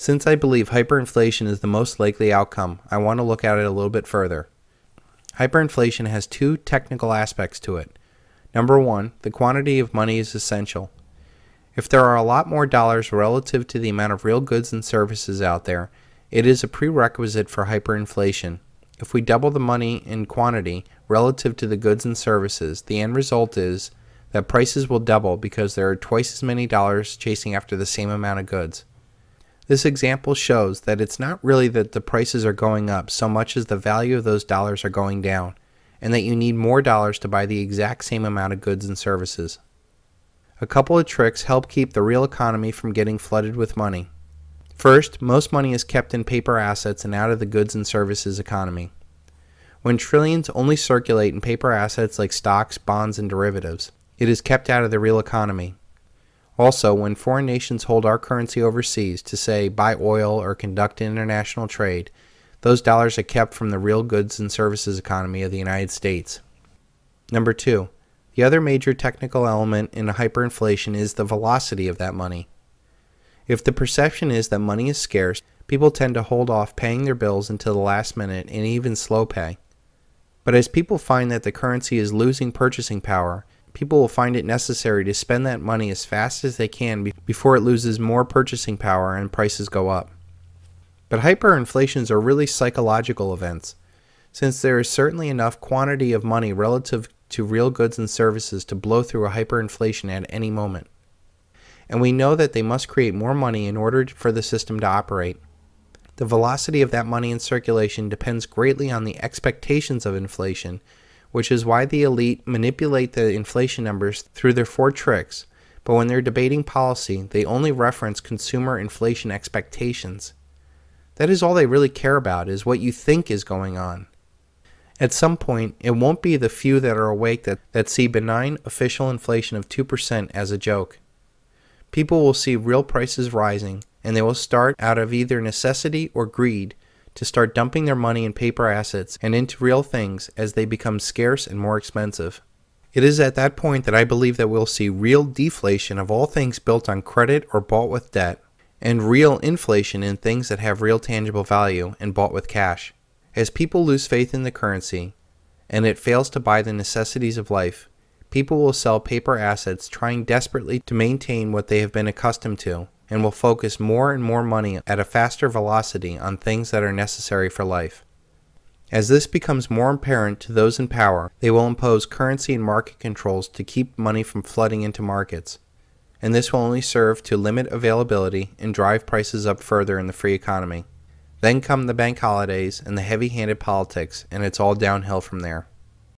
Since I believe hyperinflation is the most likely outcome, I want to look at it a little bit further. Hyperinflation has two technical aspects to it. Number one, the quantity of money is essential. If there are a lot more dollars relative to the amount of real goods and services out there, it is a prerequisite for hyperinflation. If we double the money in quantity relative to the goods and services, the end result is that prices will double because there are twice as many dollars chasing after the same amount of goods. This example shows that it's not really that the prices are going up so much as the value of those dollars are going down, and that you need more dollars to buy the exact same amount of goods and services. A couple of tricks help keep the real economy from getting flooded with money. First, most money is kept in paper assets and out of the goods and services economy. When trillions only circulate in paper assets like stocks, bonds, and derivatives, it is kept out of the real economy. Also, when foreign nations hold our currency overseas to, say, buy oil or conduct international trade, those dollars are kept from the real goods and services economy of the United States. Number two, the other major technical element in a hyperinflation is the velocity of that money. If the perception is that money is scarce, people tend to hold off paying their bills until the last minute and even slow pay. But as people find that the currency is losing purchasing power, people will find it necessary to spend that money as fast as they can before it loses more purchasing power and prices go up. But hyperinflations are really psychological events, since there is certainly enough quantity of money relative to real goods and services to blow through a hyperinflation at any moment. And we know that they must create more money in order for the system to operate. The velocity of that money in circulation depends greatly on the expectations of inflation, which is why the elite manipulate the inflation numbers through their four tricks, but when they're debating policy, they only reference consumer inflation expectations. That is all they really care about, is what you think is going on. At some point, it won't be the few that are awake that see benign official inflation of 2% as a joke. People will see real prices rising, and they will start out of either necessity or greed to start dumping their money in paper assets and into real things as they become scarce and more expensive. It is at that point that I believe that we'll see real deflation of all things built on credit or bought with debt, and real inflation in things that have real tangible value and bought with cash. As people lose faith in the currency, and it fails to buy the necessities of life, people will sell paper assets trying desperately to maintain what they have been accustomed to, and will focus more and more money at a faster velocity on things that are necessary for life. As this becomes more apparent to those in power, they will impose currency and market controls to keep money from flooding into markets, and this will only serve to limit availability and drive prices up further in the free economy. Then come the bank holidays and the heavy-handed politics, and it's all downhill from there.